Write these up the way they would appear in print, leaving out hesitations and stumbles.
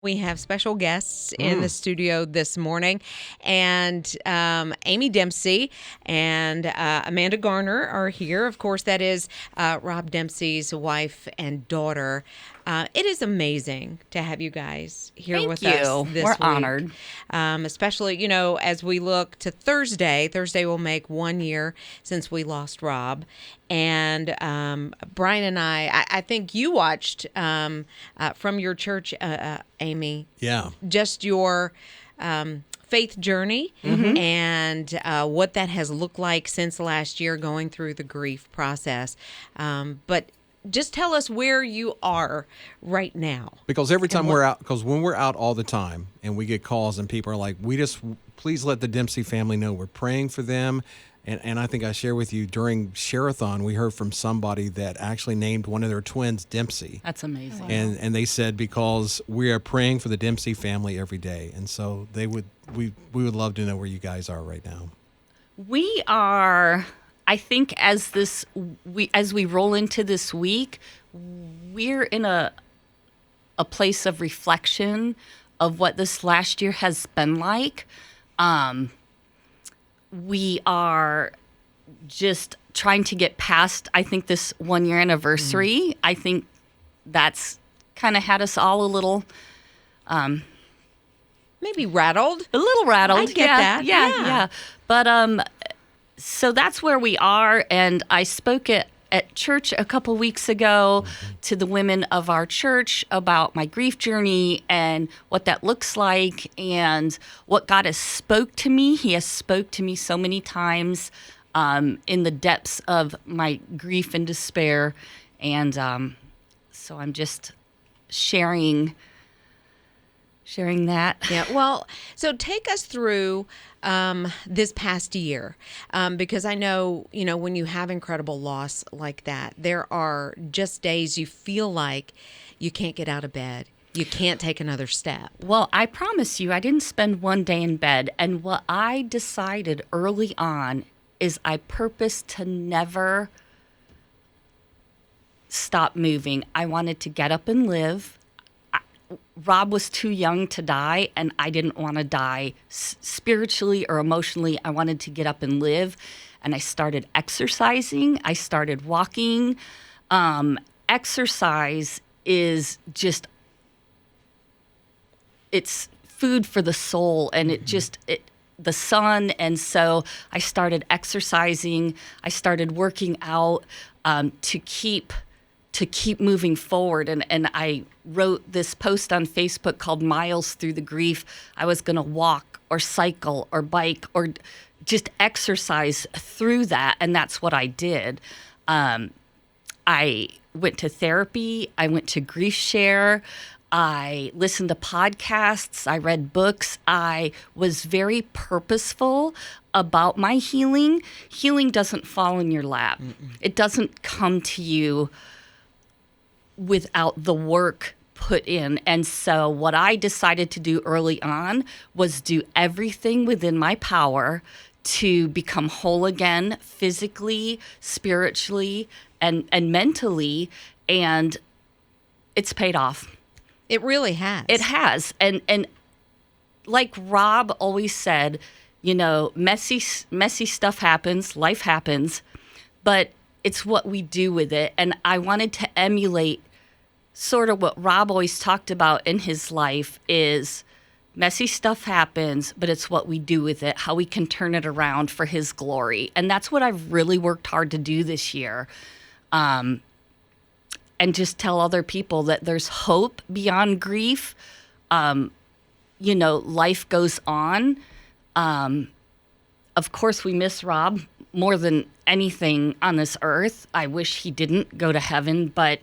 We have special guests in the studio this morning, and Amy Dempsey and Amanda Garner are here. Of course, that is Rob Dempsey's wife and daughter. It is amazing to have you guys here with us this We're week. honored. Especially, as we look to Thursday. Thursday will make 1 year since we lost Rob. And Brian and I think you watched from your church, Amy. Yeah. Just your faith journey and what that has looked like since last year going through the grief process. But just tell us where you are right now. Because every time we're out, because when we're out all the time and we get calls and people are like, please let the Dempsey family know we're praying for them. And I think I share with you during Share-a-thon, we heard from somebody that actually named one of their twins Dempsey. That's amazing. Wow. And they said, because we are praying for the Dempsey family every day. And so we would love to know where you guys are right now. We are, I think, as we roll into this week, we're in a place of reflection of what this last year has been like. We are just trying to get past, I think, this 1 year anniversary. I think that's kind of had us all a little Maybe rattled. A little rattled. I get that. Yeah. But so that's where we are. And I spoke at church a couple weeks ago to the women of our church about my grief journey and what that looks like and what God has spoke to me. He has spoke to me so many times in the depths of my grief and despair. And so I'm just sharing that. Yeah. Well, so take us through this past year, because I know, when you have incredible loss like that, there are just days you feel like you can't get out of bed. You can't take another step. Well, I promise you, I didn't spend one day in bed. And what I decided early on is I purposed to never stop moving. I wanted to get up and live. Rob was too young to die, and I didn't want to die spiritually or emotionally. I wanted to get up and live, and I started exercising. I started walking. Exercise is just, it's food for the soul, and the sun. And so I started exercising. I started working out to keep moving forward. And I wrote this post on Facebook called Miles Through the Grief. I was going to walk or cycle or bike or just exercise through that. And that's what I did. I went to therapy. I went to Grief Share. I listened to podcasts. I read books. I was very purposeful about my healing. Healing doesn't fall in your lap. It doesn't come to you without the work put in. And so what I decided to do early on was do everything within my power to become whole again, physically, spiritually, and mentally. And it's paid off. It really has. It has. And like Rob always said, messy stuff happens, life happens, but it's what we do with it. And I wanted to emulate sort of what Rob always talked about in his life is messy stuff happens, but it's what we do with it, how we can turn it around for his glory. And that's what I've really worked hard to do this year. And just tell other people that there's hope beyond grief. Life goes on. Of course, we miss Rob more than anything on this earth. I wish he didn't go to heaven, but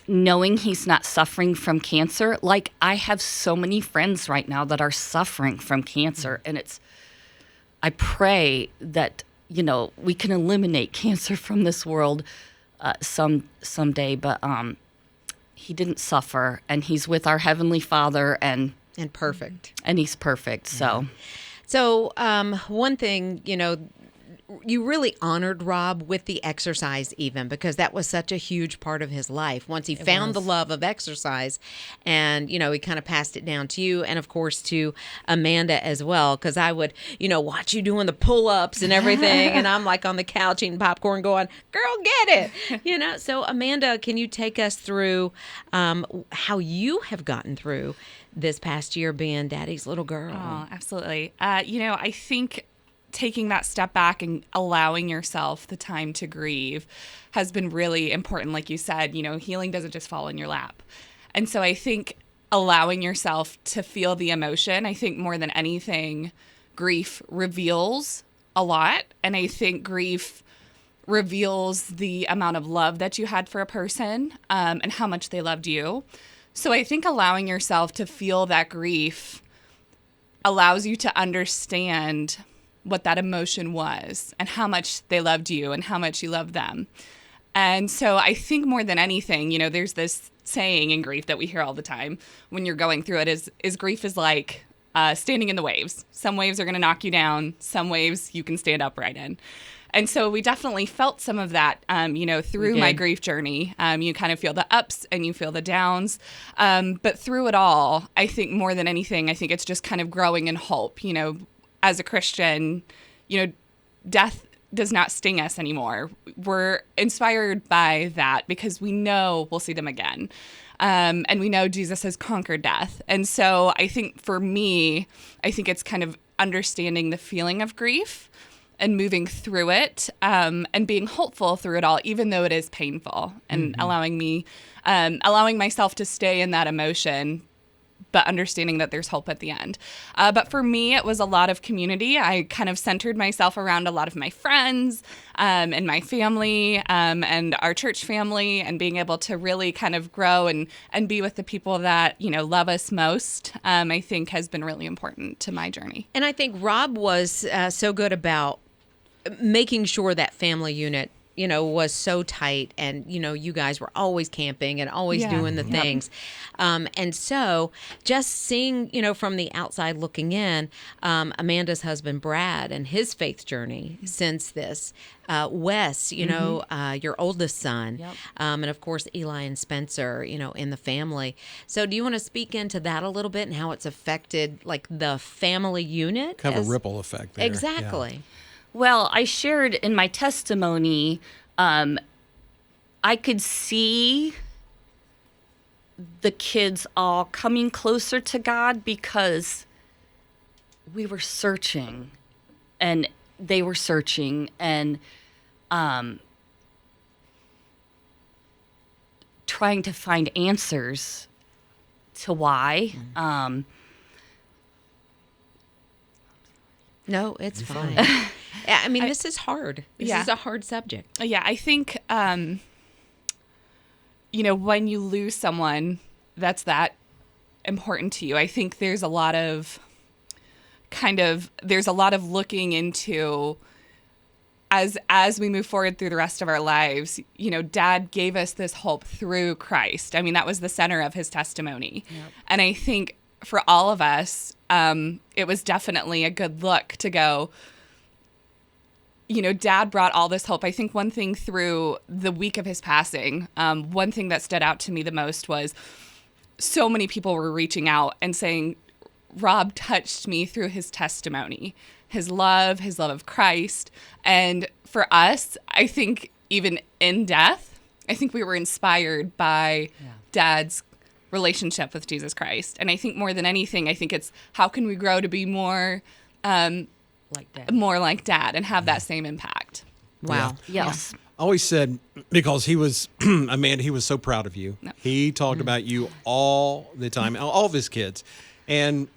knowing he's not suffering from cancer, like I have so many friends right now that are suffering from cancer, and I pray that, we can eliminate cancer from this world someday, but he didn't suffer, and he's with our Heavenly Father, and perfect. And he's perfect, so. So one thing, you really honored Rob with the exercise even, because that was such a huge part of his life. Once he found the love of exercise, and, he kind of passed it down to you, and of course to Amanda as well, because I would, watch you doing the pull-ups and everything, and I'm like on the couch eating popcorn going, girl, get it. So Amanda, can you take us through how you have gotten through this past year being Daddy's little girl? Oh, absolutely. I think taking that step back and allowing yourself the time to grieve has been really important. Like you said, healing doesn't just fall in your lap. And so I think allowing yourself to feel the emotion, I think more than anything, grief reveals a lot. And I think grief reveals the amount of love that you had for a person, and how much they loved you. So I think allowing yourself to feel that grief allows you to understand what that emotion was and how much they loved you and how much you loved them. And so I think more than anything, there's this saying in grief that we hear all the time when you're going through it is grief is like standing in the waves. Some waves are going to knock you down. Some waves you can stand upright in. And so we definitely felt some of that, through my grief journey. You kind of feel the ups and you feel the downs. But through it all, I think more than anything, I think it's just kind of growing in hope. As a Christian, death does not sting us anymore. We're inspired by that because we know we'll see them again. And we know Jesus has conquered death. And so I think for me, it's kind of understanding the feeling of grief and moving through it, and being hopeful through it all, even though it is painful, and allowing myself to stay in that emotion, but understanding that there's hope at the end. But for me, it was a lot of community. I kind of centered myself around a lot of my friends, and my family, and our church family, and being able to really kind of grow and be with the people that, love us most, I think has been really important to my journey. And I think Rob was so good about making sure that family unit, was so tight, and, you guys were always camping and always doing the things. And so just seeing, from the outside looking in, Amanda's husband, Brad, and his faith journey since this, Wes, your oldest son, and of course, Eli and Spencer, in the family. So do you want to speak into that a little bit and how it's affected like the family unit? Kind of a ripple effect there. Exactly. Yeah. Well, I shared in my testimony, I could see the kids all coming closer to God because we were searching, and they were searching, and trying to find answers to why. No, it's fine. I mean, this is hard. This is a hard subject. Yeah, I think, when you lose someone that's that important to you, I think there's a lot of looking into as we move forward through the rest of our lives. Dad gave us this hope through Christ. I mean, that was the center of his testimony. Yep. And I think for all of us, it was definitely a good look to go, Dad brought all this hope. I think one thing through the week of his passing, one thing that stood out to me the most was so many people were reaching out and saying, Rob touched me through his testimony, his love of Christ. And for us, I think even in death, I think we were inspired by Dad's relationship with Jesus Christ. And I think more than anything, I think it's how can we grow to be more like Dad and have that same impact. Wow. Yeah. Yes. I always said, because he was, Amanda, he was so proud of you. No. He talked about you all the time, all of his kids. And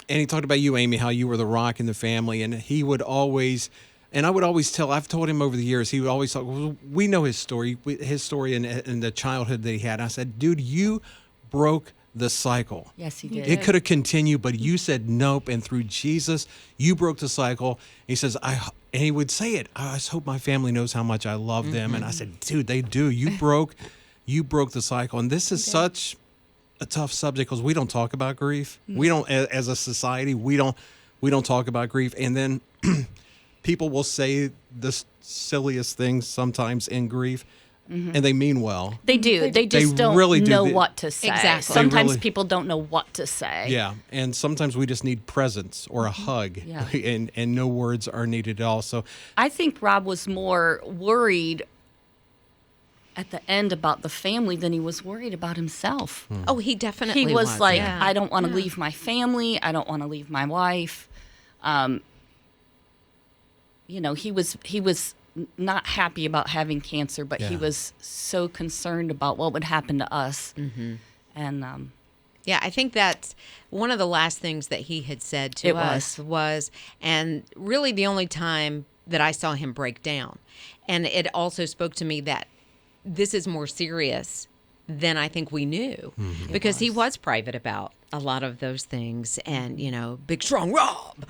he talked about you, Amy, how you were the rock in the family. And he would always, and I would always I've told him over the years, he would always talk, well, we know his story and the childhood that he had. I said, dude, you broke the cycle. Yes, he did. It could have continued, but you said nope, and through Jesus, you broke the cycle. He says, and he would say it, I just hope my family knows how much I love them. And I said, dude, they do. You broke the cycle. And this is such a tough subject because we don't talk about grief. We don't, as a society, we don't talk about grief. And then people will say the silliest things sometimes in grief, and they mean well. They do. They just don't really know do. what to say. Exactly. Sometimes really- people don't know what to say. Yeah, and sometimes we just need presence or a hug, Yeah. and no words are needed at all. So I think Rob was more worried at the end about the family than he was worried about himself. Oh, he definitely He was like, yeah. I don't want to leave my family. I don't want to leave my wife. He was not happy about having cancer, but he Yeah. was so concerned about what would happen to us. Mm-hmm. And Yeah, I think that's one of the last things that he had said to It us was, and really the only time that I saw him break down. And it also spoke to me that this is more serious than I think we knew, because he was private about a lot of those things, and big strong Rob,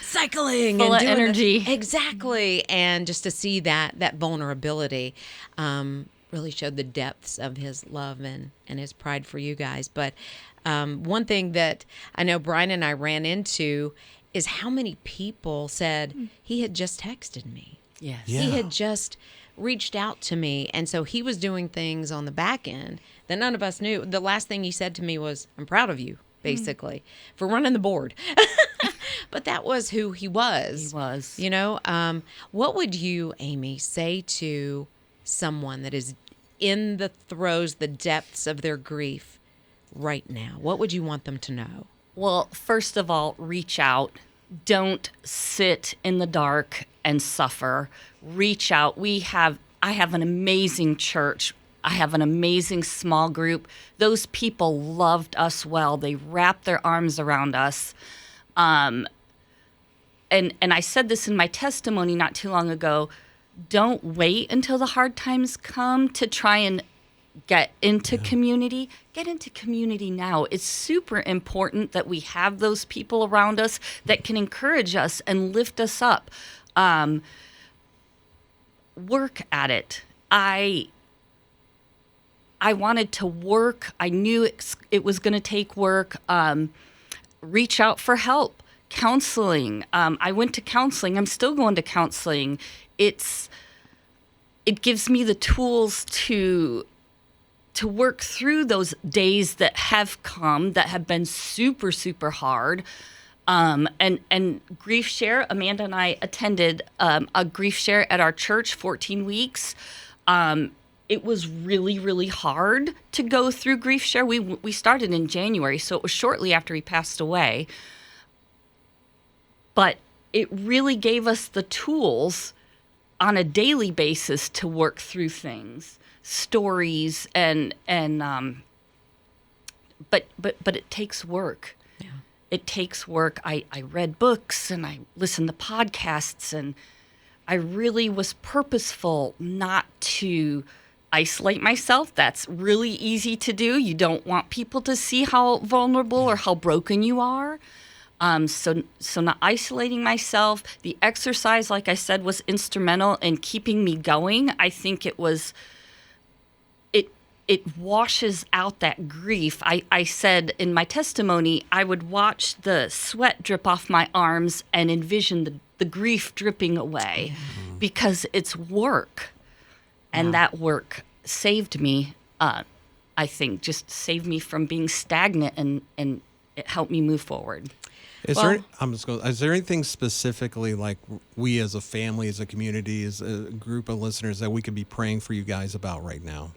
cycling Full and of doing energy. exactly, and just to see that vulnerability really showed the depths of his love and his pride for you guys. But one thing that I know Brian and I ran into is how many people said he had just texted me. yes. Yeah. He had just reached out to me, and so he was doing things on the back end that none of us knew. The last thing he said to me was, "I'm proud of you," basically, for running the board. But that was who he was. He was. What would you, Amy, say to someone that is in the throes, the depths of their grief right now? What would you want them to know? Well, first of all, reach out. Don't sit in the dark and suffer. Reach out. I have an amazing church. I have an amazing small group. Those people loved us well. They wrapped their arms around us. And I said this in my testimony not too long ago. Don't wait until the hard times come to try and get into community. Get into community now. It's super important that we have those people around us that can encourage us and lift us up. Work at it. I wanted to work. I knew it was going to take work. Reach out for help. Counseling. I went to counseling. I'm still going to counseling. It gives me the tools to work through those days that have come that have been super, super hard. And Grief Share, Amanda and I attended a Grief Share at our church, 14 weeks. It was really, really hard to go through Grief Share. We started in January, so it was shortly after he passed away. But it really gave us the tools on a daily basis to work through things, stories, but it takes work. Yeah. It takes work. I read books and I listened to podcasts, and I really was purposeful not to isolate myself. That's really easy to do. You don't want people to see how vulnerable or how broken you are. So not isolating myself. The exercise, like I said, was instrumental in keeping me going. I think it washes out that grief. I said in my testimony, I would watch the sweat drip off my arms and envision the grief dripping away because it's work. And that work saved me, I think, just saved me from being stagnant, and it helped me move forward. Is there anything specifically like we as a family, as a community, as a group of listeners that we could be praying for you guys about right now?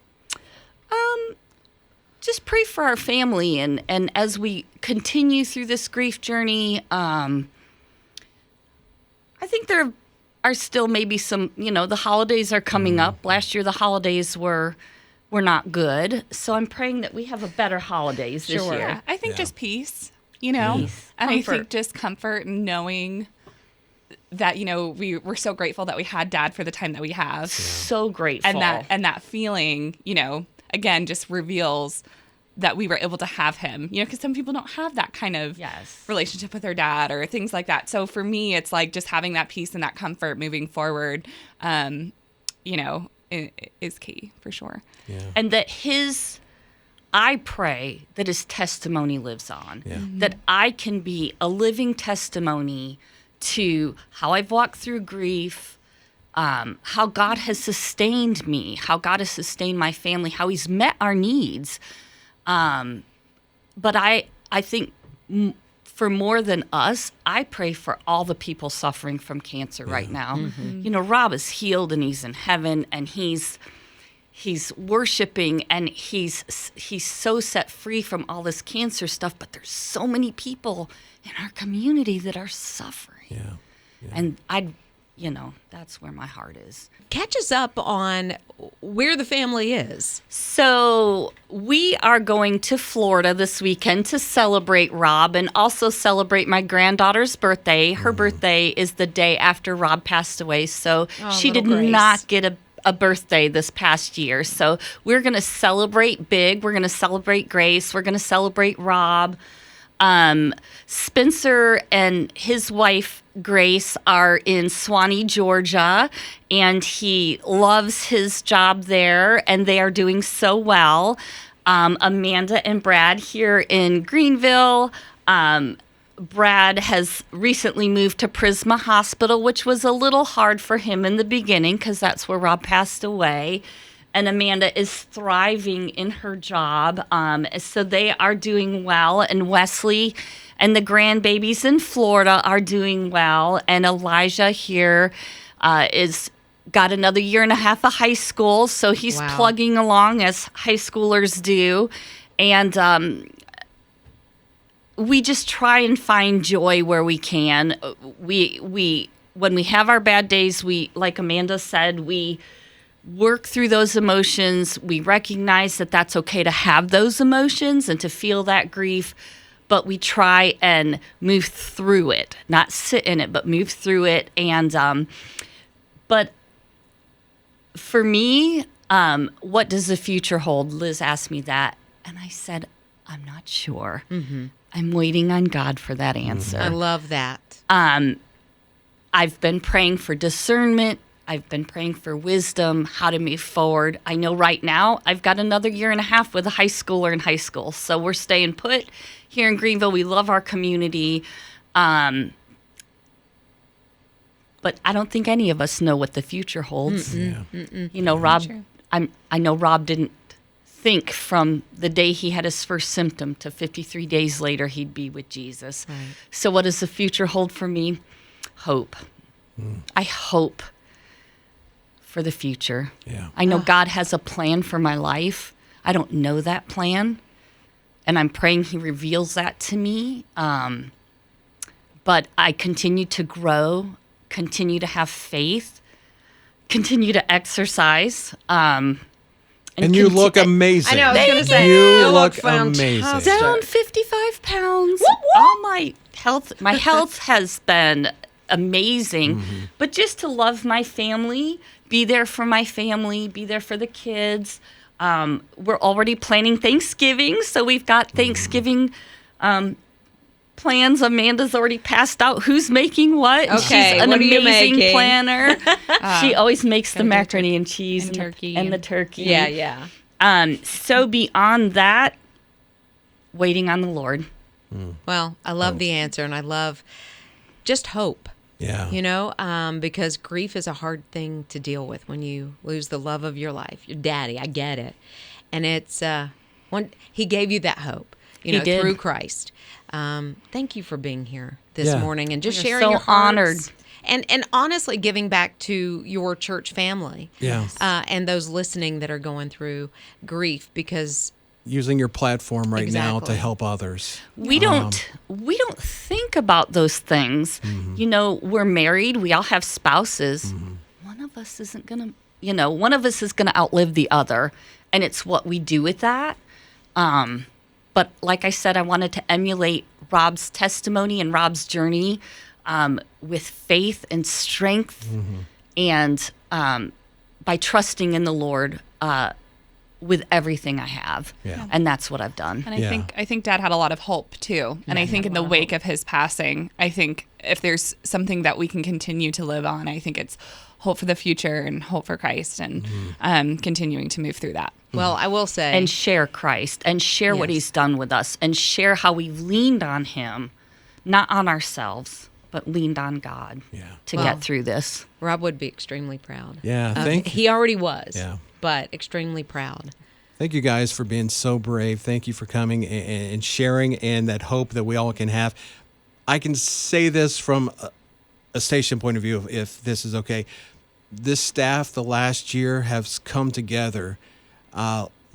Just pray for our family, and as we continue through this grief journey, I think there are still maybe some, the holidays are coming up. Last year the holidays were not good, so I'm praying that we have a better holidays this year. Yeah, I think Yeah. just peace, Peace. and I Comfort. think just comfort and knowing that, we're so grateful that we had Dad for the time that we have. So grateful. And that feeling, again, just reveals that we were able to have him, because some people don't have that kind of Yes. relationship with their dad or things like that. So for me, it's like just having that peace and that comfort moving forward, is key for sure. Yeah. And that I pray that his testimony lives on, Yeah. that I can be a living testimony to how I've walked through grief, how God has sustained me, how God has sustained my family, how he's met our needs. But I think for more than us, I pray for all the people suffering from cancer right now. You know, Rob is healed and he's in heaven and he's worshiping and he's so set free from all this cancer stuff, but there's so many people in our community that are suffering. And that's where my heart is. Catch us up on where the family is. So we are going to Florida this weekend to celebrate Rob and also celebrate my granddaughter's birthday. Her birthday is the day after Rob passed away, so she did not get a birthday this past year. So we're going to celebrate big. We're going to celebrate Grace. We're going to celebrate Rob. Spencer and his wife, Grace, are in Swanee, Georgia, and he loves his job there, and they are doing so well. Amanda and Brad here in Greenville. Brad has recently moved to Prisma Hospital, which was a little hard for him in the beginning because that's where Rob passed away. And Amanda is thriving in her job. So they are doing well. And Wesley and the grandbabies in Florida are doing well. And Elijah here is got another year and a half of high school. So he's plugging along as high schoolers do. And we just try and find joy where we can. We when we have our bad days, we, like Amanda said, we work through those emotions. We recognize that that's okay to have those emotions and to feel that grief, but we try and move through it, not sit in it, but move through it. And but for me, what does the future hold? Liz asked me that, and I said, I'm not sure. I'm waiting on God for that answer. I love that. I've been praying for discernment. I've been praying for wisdom, how to move forward. I know right now I've got another year and a half with a high schooler in high school. So we're staying put here in Greenville. We love our community. But I don't think any of us know what the future holds. You know, Rob, I know Rob didn't think from the day he had his first symptom to 53 days later he'd be with Jesus. Right. So what does the future hold for me? Hope. I hope for the future. I know God has a plan for my life. I don't know that plan, and I'm praying he reveals that to me. But I continue to grow, continue to have faith, continue to exercise. And you look amazing. I know, I was going to say, you look amazing. Down 55 pounds. All my health has been amazing. But just to love my family, be there for my family, be there for the kids. We're already planning Thanksgiving, so we've got Thanksgiving plans. Amanda's already passed out who's making what. Okay, she's an what are you amazing making? planner. She always makes the macaroni and cheese and turkey and the turkey. Yeah. So beyond that, waiting on the Lord. Well, I love the answer, and I love just hope. Yeah. You know, because grief is a hard thing to deal with when you lose the love of your life, your daddy. I get it. And it's he gave you that hope, He did. through Christ. Thank you for being here this morning and just We're sharing so your hearts. honored. And honestly giving back to your church family. Yeah. And those listening that are going through grief, because Using your platform right now to Exactly. help others. We don't think about those things. You know, we're married, we all have spouses. One of us isn't going to, one of us is going to outlive the other, and it's what we do with that. But like I said, I wanted to emulate Rob's testimony and Rob's journey with faith and strength and by trusting in the Lord with everything I have. Yeah. And that's what I've done. And I think Dad had a lot of hope too. And I think in the wake of his passing, I think if there's something that we can continue to live on, I think it's hope for the future and hope for Christ and continuing to move through that. well, I will say. And share Christ and share what Yes. he's done with us and share how we've leaned on him, not on ourselves, but leaned on God Yeah. to Well, get through this. Rob would be extremely proud. Yeah, thank you. He already was, Yeah. but extremely proud. Thank you guys for being so brave. Thank you for coming and sharing, and that hope that we all can have. I can say this from a station point of view, if this is okay. This staff the last year has come together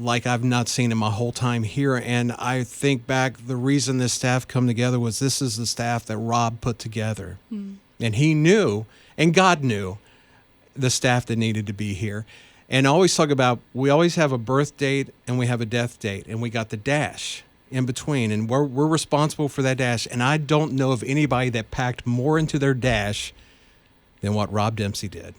like I've not seen in my whole time here. And I think back, the reason this staff come together was this is the staff that Rob put together. And he knew, and God knew, the staff that needed to be here. And I always talk about, we always have a birth date and we have a death date, and we got the dash in between, and we're responsible for that dash. And I don't know of anybody that packed more into their dash than what Rob Dempsey did.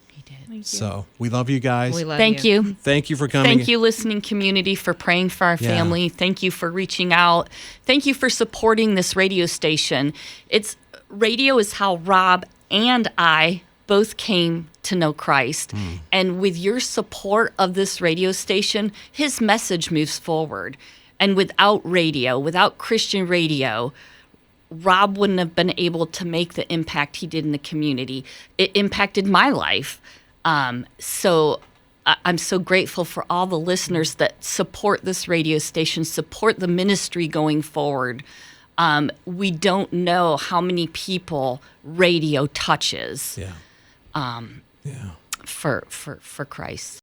He did. Thank you. So we love you guys. We love Thank you. Thank you for coming. Thank you, listening community, for praying for our Yeah. family. Thank you for reaching out. Thank you for supporting this radio station. Radio is how Rob and I both came to know Christ. And with your support of this radio station, his message moves forward. And without radio, without Christian radio, Rob wouldn't have been able to make the impact he did in the community. It impacted my life. So I'm so grateful for all the listeners that support this radio station, support the ministry going forward. We don't know how many people radio touches Yeah. Yeah. for Christ.